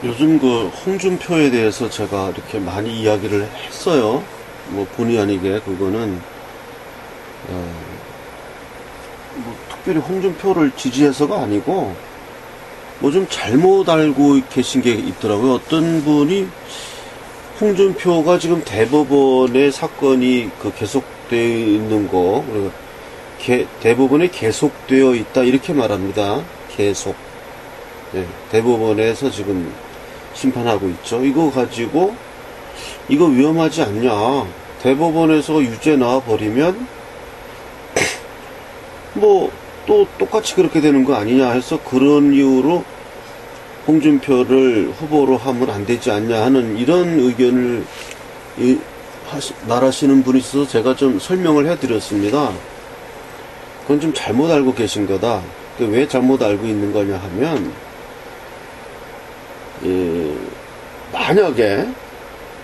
요즘 그 홍준표에 대해서 제가 이렇게 많이 이야기를 했어요. 뭐 본의 아니게 그거는 뭐 특별히 홍준표를 지지해서가 아니고 뭐 좀 잘못 알고 계신 게 있더라고요. 어떤 분이 홍준표가 지금 대법원의 사건이 그 계속되어 있는 거, 그리고 대법원에 계속되어 있다 이렇게 말합니다. 계속. 네, 대법원에서 지금 심판하고 있죠. 이거 가지고 이거 위험하지 않냐. 대법원에서 유죄 나와버리면 뭐 또 똑같이 그렇게 되는 거 아니냐 해서 그런 이유로 홍준표를 후보로 하면 안 되지 않냐 하는 이런 의견을 말하시는 분이 있어서 제가 좀 설명을 해드렸습니다. 그건 좀 잘못 알고 계신 거다. 왜 잘못 알고 있는 거냐 하면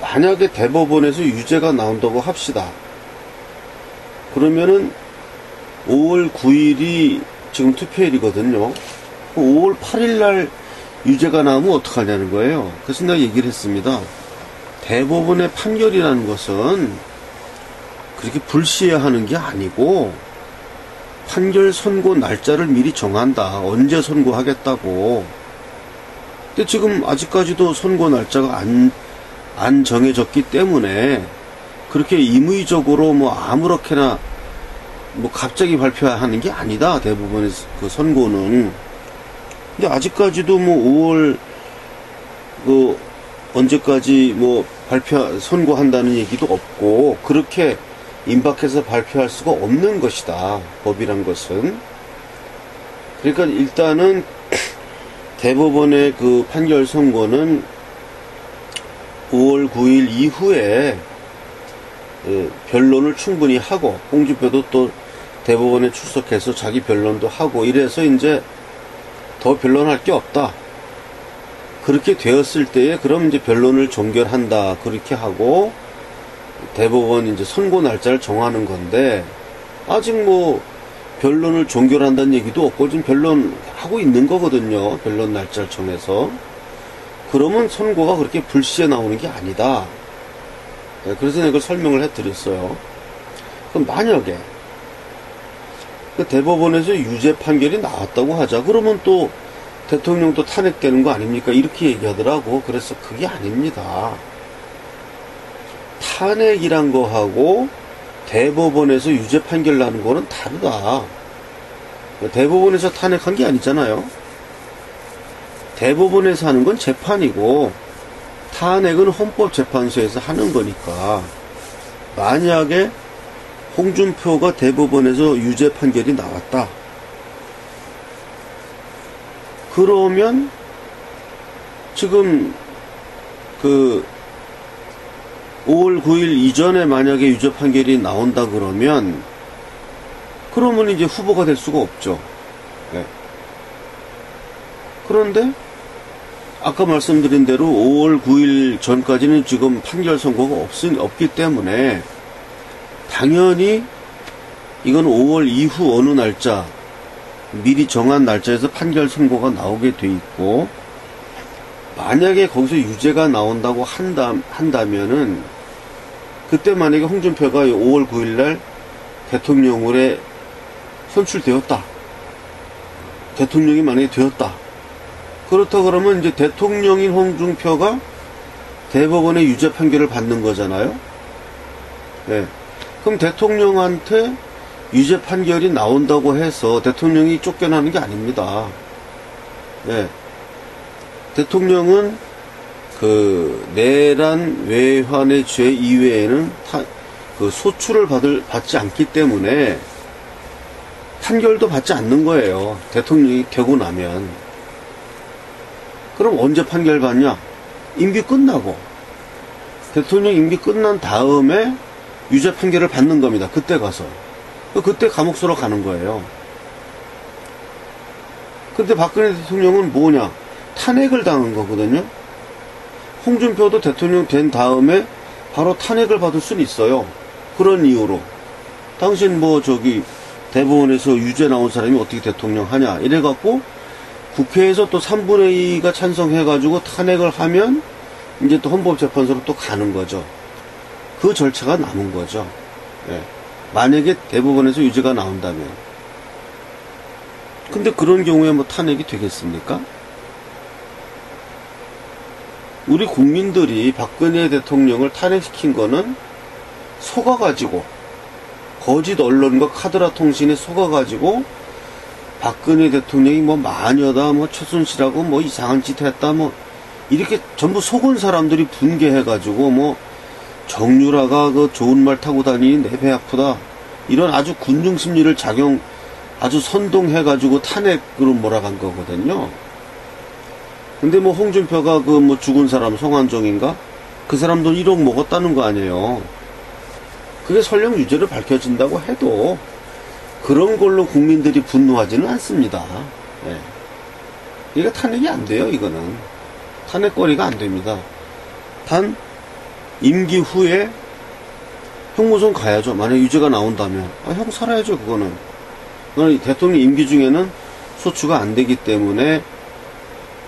만약에 대법원에서 유죄가 나온다고 합시다. 그러면은 5월 9일이 지금 투표일이거든요. 5월 8일 날 유죄가 나오면 어떡하냐는 거예요. 그래서 내가 얘기를 했습니다. 대법원의 판결이라는 것은 그렇게 불시해하는 게 아니고 판결 선고 날짜를 미리 정한다. 언제 선고하겠다고. 근데 지금 아직까지도 선고 날짜가 안 정해졌기 때문에 그렇게 임의적으로 뭐 아무렇게나 뭐 갑자기 발표하는 게 아니다. 대부분의 그 선고는. 근데 아직까지도 뭐 5월 언제까지 뭐 선고한다는 얘기도 없고 그렇게 임박해서 발표할 수가 없는 것이다. 법이란 것은. 그러니까 일단은 대법원의 그 판결 선고는 5월 9일 이후에 변론을 충분히 하고 홍준표도 또 대법원에 출석해서 자기 변론도 하고 이래서 이제 더 변론할 게 없다. 그렇게 되었을 때에 그럼 이제 변론을 종결한다. 그렇게 하고 대법원 이제 선고 날짜를 정하는 건데 아직 뭐 변론을 종결한다는 얘기도 없고 지금 변론하고 있는 거거든요. 변론 날짜를 정해서. 그러면 선고가 그렇게 불시에 나오는 게 아니다. 그래서 내가 이걸 설명을 해드렸어요. 그럼 만약에 그 대법원에서 유죄 판결이 나왔다고 하자. 그러면 또 대통령도 탄핵되는 거 아닙니까? 이렇게 얘기하더라고. 그래서 그게 아닙니다. 탄핵이란 거하고 대법원에서 유죄 판결 나는 거는 다르다. 대법원에서 탄핵한 게 아니잖아요. 대법원에서 하는 건 재판이고 탄핵은 헌법재판소에서 하는 거니까 만약에 홍준표가 대법원에서 유죄 판결이 나왔다. 그러면 지금 그 5월 9일 이전에 만약에 유죄 판결이 나온다 그러면 이제 후보가 될 수가 없죠. 네. 그런데 아까 말씀드린 대로 5월 9일 전까지는 지금 판결 선고가 없기 때문에 당연히 이건 5월 이후 어느 날짜 미리 정한 날짜에서 판결 선고가 나오게 돼 있고 만약에 거기서 유죄가 나온다고 한다면은 그때 만약에 홍준표가 5월 9일 날 대통령으로 선출되었다. 대통령이 만약에 되었다. 그렇다 그러면 이제 대통령인 홍준표가 대법원의 유죄 판결을 받는 거잖아요. 네. 그럼 대통령한테 유죄 판결이 나온다고 해서 대통령이 쫓겨나는 게 아닙니다. 네. 대통령은 그 내란 외환의 죄 이외에는 그 소출을 받지 않기 때문에 판결도 받지 않는 거예요. 대통령이 되고 나면. 그럼 언제 판결 받냐? 임기 끝나고. 대통령 임기 끝난 다음에 유죄 판결을 받는 겁니다. 그때 가서. 그때 감옥소로 가는 거예요. 근데 박근혜 대통령은 뭐냐? 탄핵을 당한 거거든요. 홍준표도 대통령 된 다음에 바로 탄핵을 받을 수는 있어요. 그런 이유로. 당신 대법원에서 유죄 나온 사람이 어떻게 대통령 하냐? 이래갖고 국회에서 또 3분의 2가 찬성해가지고 탄핵을 하면 이제 또 헌법재판소로 또 가는 거죠. 그 절차가 남은 거죠. 예. 만약에 대법원에서 유죄가 나온다면. 근데 그런 경우에 뭐 탄핵이 되겠습니까? 우리 국민들이 박근혜 대통령을 탄핵시킨 거는 속아가지고, 거짓 언론과 카드라 통신에 속아가지고, 박근혜 대통령이 뭐 마녀다, 뭐 최순실하고 뭐 이상한 짓 했다, 뭐, 이렇게 전부 속은 사람들이 분개해가지고, 뭐, 정유라가 그 좋은 말 타고 다니니 내 배 아프다. 이런 아주 군중 심리를 아주 선동해가지고 탄핵으로 몰아간 거거든요. 근데 뭐 홍준표가 그 뭐 죽은 사람 송환정인가? 그 사람도 1억 먹었다는 거 아니에요. 그게 설령 유죄를 밝혀진다고 해도 그런 걸로 국민들이 분노하지는 않습니다. 예. 이게 탄핵이 안 돼요, 이거는. 탄핵거리가 안 됩니다. 단, 임기 후에 형무소는 가야죠. 만약 유죄가 나온다면. 형 살아야죠, 그거는. 대통령 임기 중에는 소추가 안 되기 때문에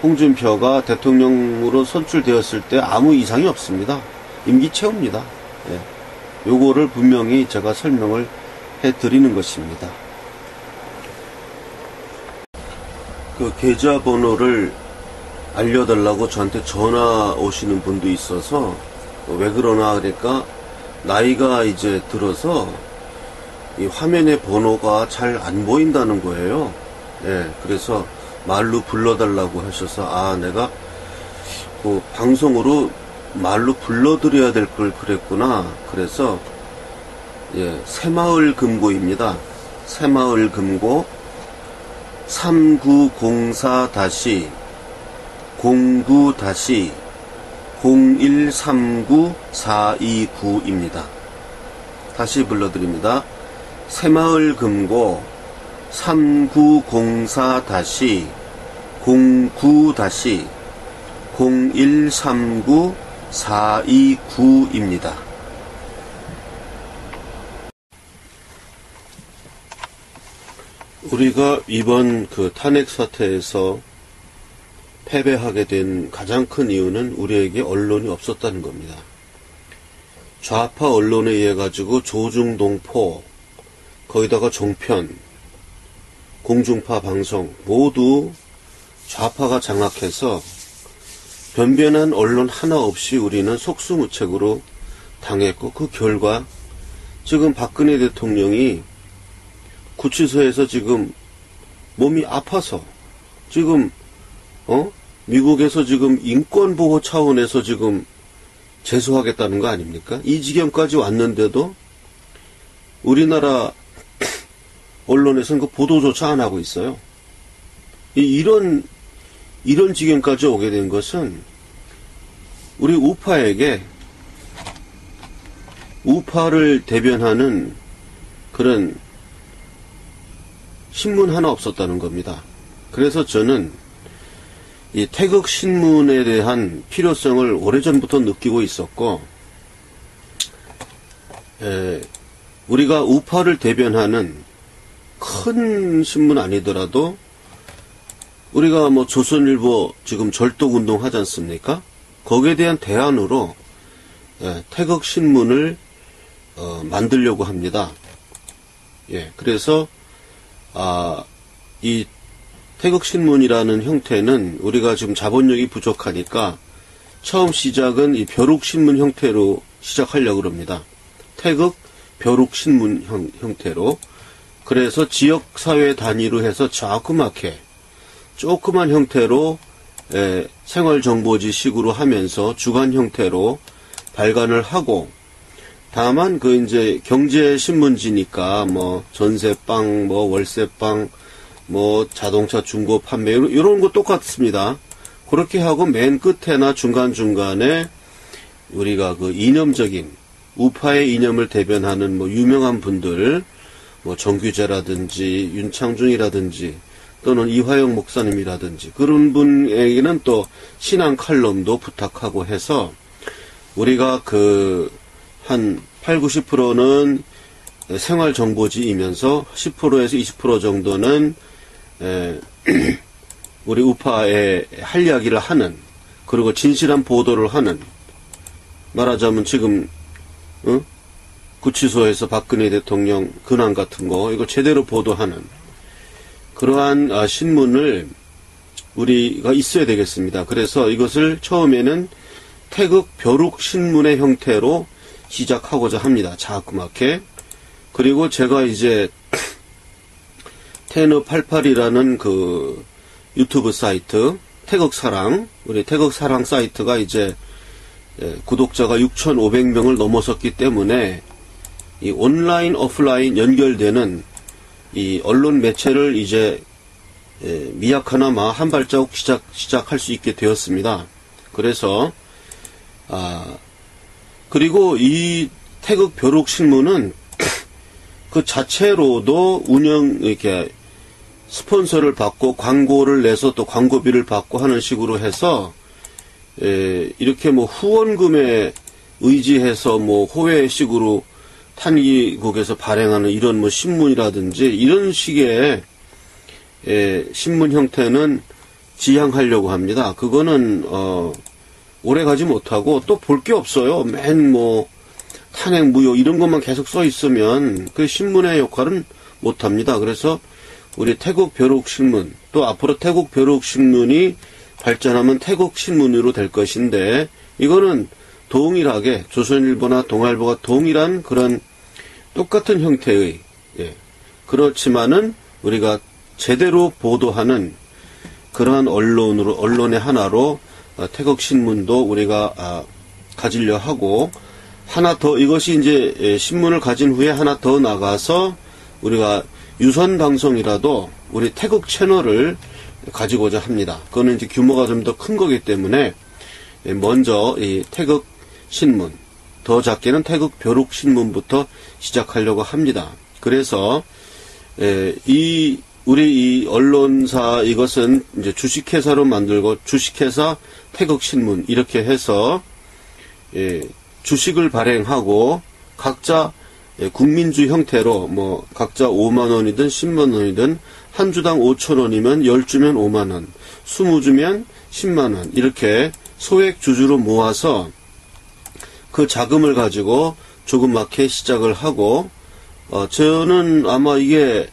홍준표가 대통령으로 선출되었을 때 아무 이상이 없습니다. 임기 채웁니다. 예. 요거를 분명히 제가 설명을 해드리는 것입니다. 그 계좌번호를 알려달라고 저한테 전화 오시는 분도 있어서 왜 그러나 그러니까 나이가 이제 들어서 이 화면에 번호가 잘 안 보인다는 거예요. 예, 그래서 말로 불러달라고 하셔서 내가 그 방송으로 말로 불러드려야 될 걸 그랬구나. 그래서 예, 새마을 금고입니다. 새마을 금고 3904-09-0139-429입니다. 다시 불러드립니다. 새마을 금고 3904-09-0139-429입니다. 우리가 이번 그 탄핵 사태에서 패배하게 된 가장 큰 이유는 우리에게 언론이 없었다는 겁니다. 좌파 언론에 의해 가지고 조중동포, 거기다가 종편, 공중파 방송 모두 좌파가 장악해서 변변한 언론 하나 없이 우리는 속수무책으로 당했고, 그 결과 지금 박근혜 대통령이 구치소에서 지금 몸이 아파서 지금 미국에서 지금 인권보호 차원에서 지금 재수하겠다는 거 아닙니까? 이 지경까지 왔는데도 우리나라 언론에서는 그 보도조차 안 하고 있어요. 이런 지경까지 오게 된 것은 우리 우파에게 우파를 대변하는 그런 신문 하나 없었다는 겁니다. 그래서 저는 이 태극신문에 대한 필요성을 오래전부터 느끼고 있었고, 우리가 우파를 대변하는 큰 신문 아니더라도 우리가 뭐 조선일보 지금 절독운동 하지 않습니까? 거기에 대한 대안으로 태극신문을 만들려고 합니다. 예, 그래서 이 태극신문이라는 형태는 우리가 지금 자본력이 부족하니까 처음 시작은 이 벼룩신문 형태로 시작하려고 합니다. 태극 벼룩신문 형태로. 그래서 지역사회 단위로 해서 조그만 형태로 생활정보지 식으로 하면서 주간 형태로 발간을 하고, 다만 그 이제 경제신문지니까 뭐 전세방, 뭐 월세방, 뭐 자동차 중고 판매 이런 거 똑같습니다. 그렇게 하고 맨 끝에나 중간중간에 우리가 그 이념적인 우파의 이념을 대변하는 뭐 유명한 분들, 뭐 정규재라든지 윤창중이라든지 또는 이화영 목사님이라든지 그런 분에게는 또 신앙 칼럼도 부탁하고 해서 우리가 그 한 80, 90%는 생활정보지이면서 10%에서 20% 정도는 우리 우파에 할 이야기를 하는, 그리고 진실한 보도를 하는, 말하자면 지금 구치소에서 박근혜 대통령 근황 같은 거 이거 제대로 보도하는 그러한 신문을 우리가 있어야 되겠습니다. 그래서 이것을 처음에는 태극 벼룩 신문의 형태로 시작하고자 합니다. 자그맣게. 그리고 제가 이제 테너88이라는 그 유튜브 사이트 태극사랑, 우리 태극사랑 사이트가 이제 구독자가 6,500명을 넘어섰기 때문에 이 온라인 오프라인 연결되는 이 언론 매체를 이제 미약하나마 한 발자국 시작할 수 있게 되었습니다. 그래서 그리고 이 태극 벼룩 신문은 그 자체로도 이렇게 스폰서를 받고 광고를 내서 또 광고비를 받고 하는 식으로 해서 이렇게 뭐 후원금에 의지해서 뭐 호외식으로 탄기국에서 발행하는 이런 뭐 신문이라든지 이런 식의 신문 형태는 지향하려고 합니다. 그거는 오래 가지 못하고 또 볼 게 없어요. 맨 뭐 탄핵 무효 이런 것만 계속 써 있으면 그 신문의 역할은 못 합니다. 그래서 우리 태국 벼룩 신문, 또 앞으로 태국 벼룩 신문이 발전하면 태국 신문으로 될 것인데, 이거는 동일하게 조선일보나 동아일보가 동일한 그런 똑같은 형태의, 그렇지만은 우리가 제대로 보도하는 그러한 언론의 하나로 태국 신문도 우리가 가지려 하고, 하나 더, 이것이 이제 신문을 가진 후에 하나 더 나가서 우리가 유선 방송이라도 우리 태국 채널을 가지고자 합니다. 그거는 이제 규모가 좀 더 큰 거기 때문에 먼저 이 태극 신문, 더 작게는 태극 벼룩 신문부터 시작하려고 합니다. 그래서 우리 이 언론사 이것은 이제 주식회사로 만들고 주식회사 태극 신문 이렇게 해서 주식을 발행하고 각자 국민주 형태로 뭐 각자 5만 원이든 10만 원이든 한 주당 5천 원이면 10주면 5만 원, 20주면 10만 원 이렇게 소액 주주로 모아서 그 자금을 가지고 조그맣게 시작을 하고 저는 아마 이게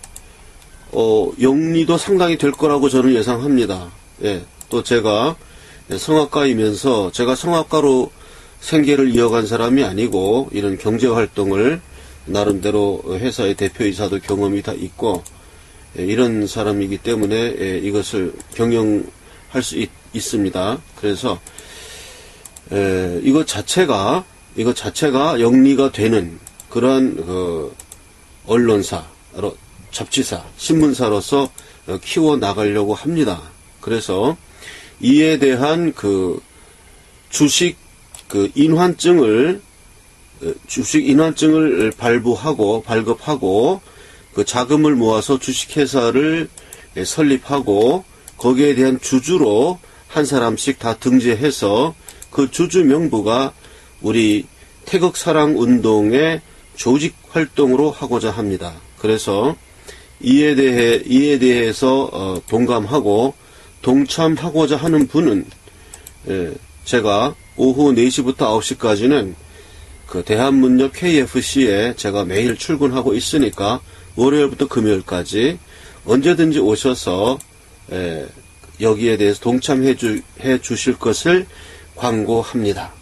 영리도 상당히 될 거라고 저는 예상합니다. 또 제가 성악가이면서 제가 성악가로 생계를 이어간 사람이 아니고 이런 경제활동을 나름대로 회사의 대표이사도 경험이 다 있고 이런 사람이기 때문에 이것을 경영할 수 있습니다. 그래서 이것 자체가 영리가 되는 그러한 언론사, 잡지사, 신문사로서 키워 나가려고 합니다. 그래서 이에 대한 주식 인환증을 발급하고 그 자금을 모아서 주식회사를 설립하고 거기에 대한 주주로 한 사람씩 다 등재해서 그 주주 명부가 우리 태극사랑운동의 조직 활동으로 하고자 합니다. 그래서 이에 대해서 동감하고 동참하고자 하는 분은 제가 오후 4시부터 9시까지는 그 대한문역 KFC에 제가 매일 출근하고 있으니까 월요일부터 금요일까지 언제든지 오셔서 여기에 대해서 동참해 주실 것을 광고합니다.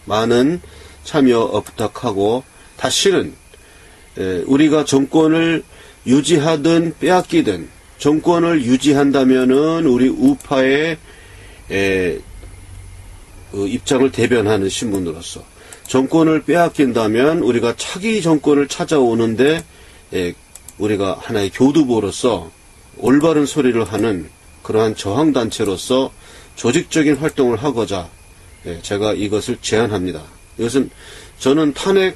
많은 참여 부탁하고 다시는 우리가 정권을 유지하든 빼앗기든 정권을 유지한다면은 우리 우파의 입장을 대변하는 신문으로서 정권을 빼앗긴다면 우리가 차기 정권을 찾아오는데 우리가 하나의 교두보로서 올바른 소리를 하는 그러한 저항단체로서 조직적인 활동을 하고자 제가 이것을 제안합니다. 이것은 저는 탄핵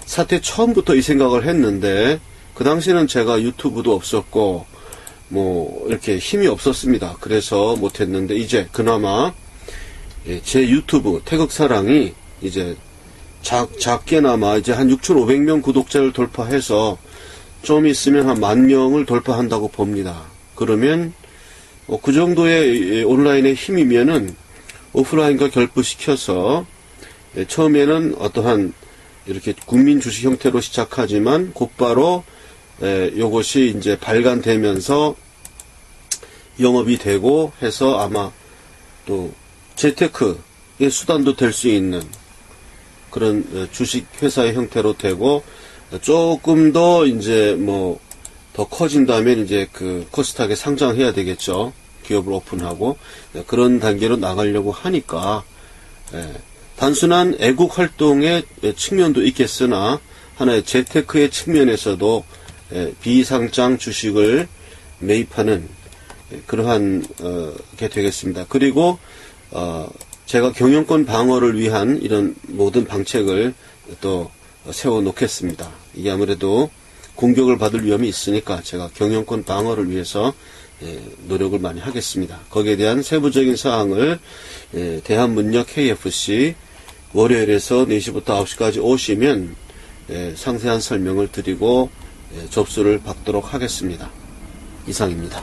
사태 처음부터 이 생각을 했는데 그 당시에는 제가 유튜브도 없었고 뭐 이렇게 힘이 없었습니다. 그래서 못했는데 이제 그나마 제 유튜브 태극사랑이 이제 작게나마 이제 한 6,500명 구독자를 돌파해서 좀 있으면 한 10,000명을 돌파한다고 봅니다. 그러면 그 정도의 온라인의 힘이면은 오프라인과 결부시켜서 처음에는 어떠한 이렇게 국민 주식 형태로 시작하지만 곧바로 요것이 이제 발간되면서 영업이 되고 해서 아마 또 재테크의 수단도 될 수 있는 그런 주식 회사의 형태로 되고, 조금 더 이제 뭐 더 커진다면 이제 그 코스닥에 상장해야 되겠죠. 기업을 오픈하고 그런 단계로 나가려고 하니까 단순한 애국 활동의 측면도 있겠으나 하나의 재테크의 측면에서도 비상장 주식을 매입하는 그러한 게 되겠습니다. 그리고 제가 경영권 방어를 위한 이런 모든 방책을 또 세워 놓겠습니다. 이게 아무래도 공격을 받을 위험이 있으니까 제가 경영권 방어를 위해서 노력을 많이 하겠습니다. 거기에 대한 세부적인 사항을 대한문역 KFC 월요일에서 4시부터 9시까지 오시면 상세한 설명을 드리고 접수를 받도록 하겠습니다. 이상입니다.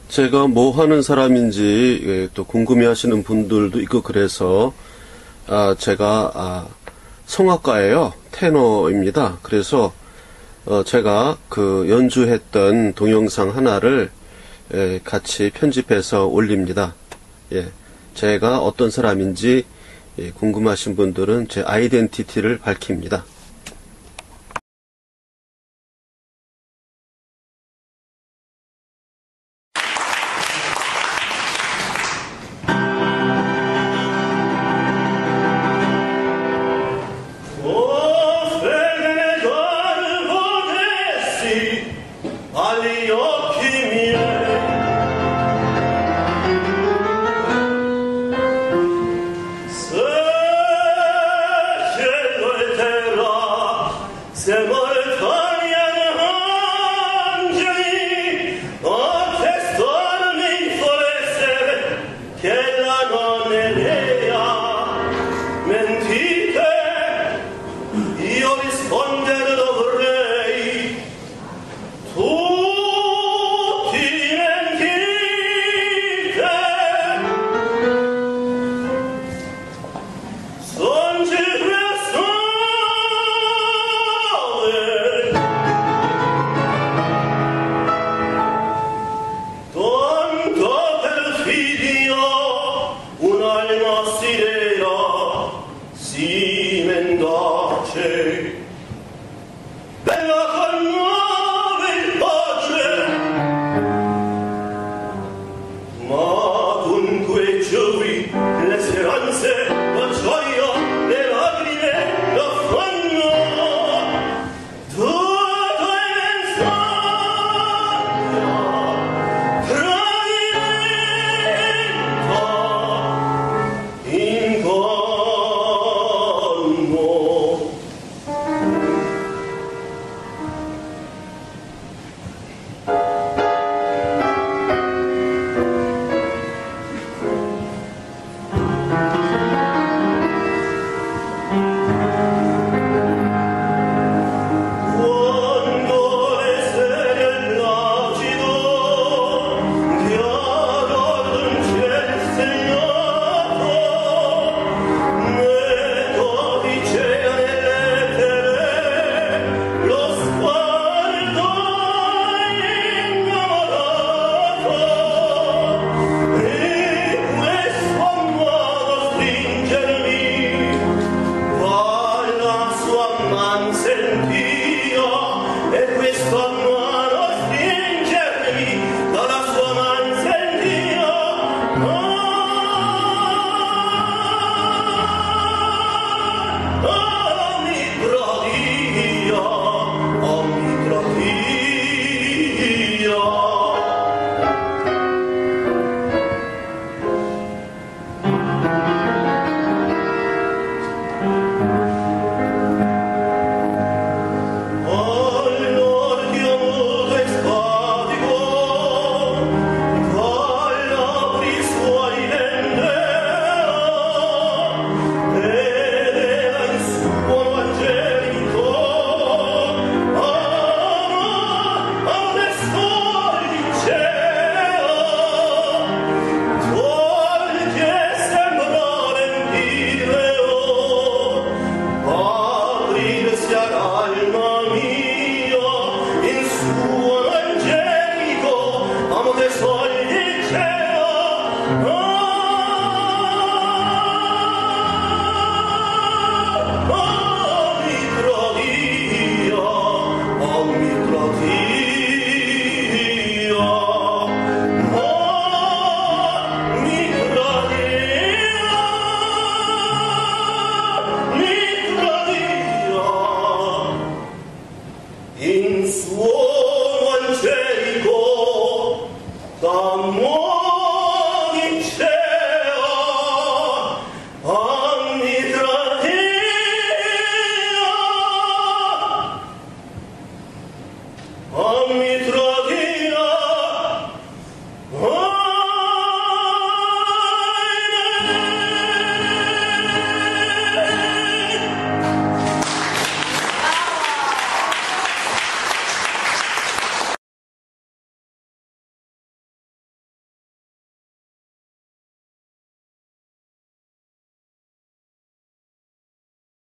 제가 뭐 하는 사람인지 또 궁금해하시는 분들도 있고 그래서 제가 성악가예요. 테너입니다. 그래서 제가 그 연주했던 동영상 하나를 같이 편집해서 올립니다. 제가 어떤 사람인지 궁금하신 분들은 제 아이덴티티를 밝힙니다. Ma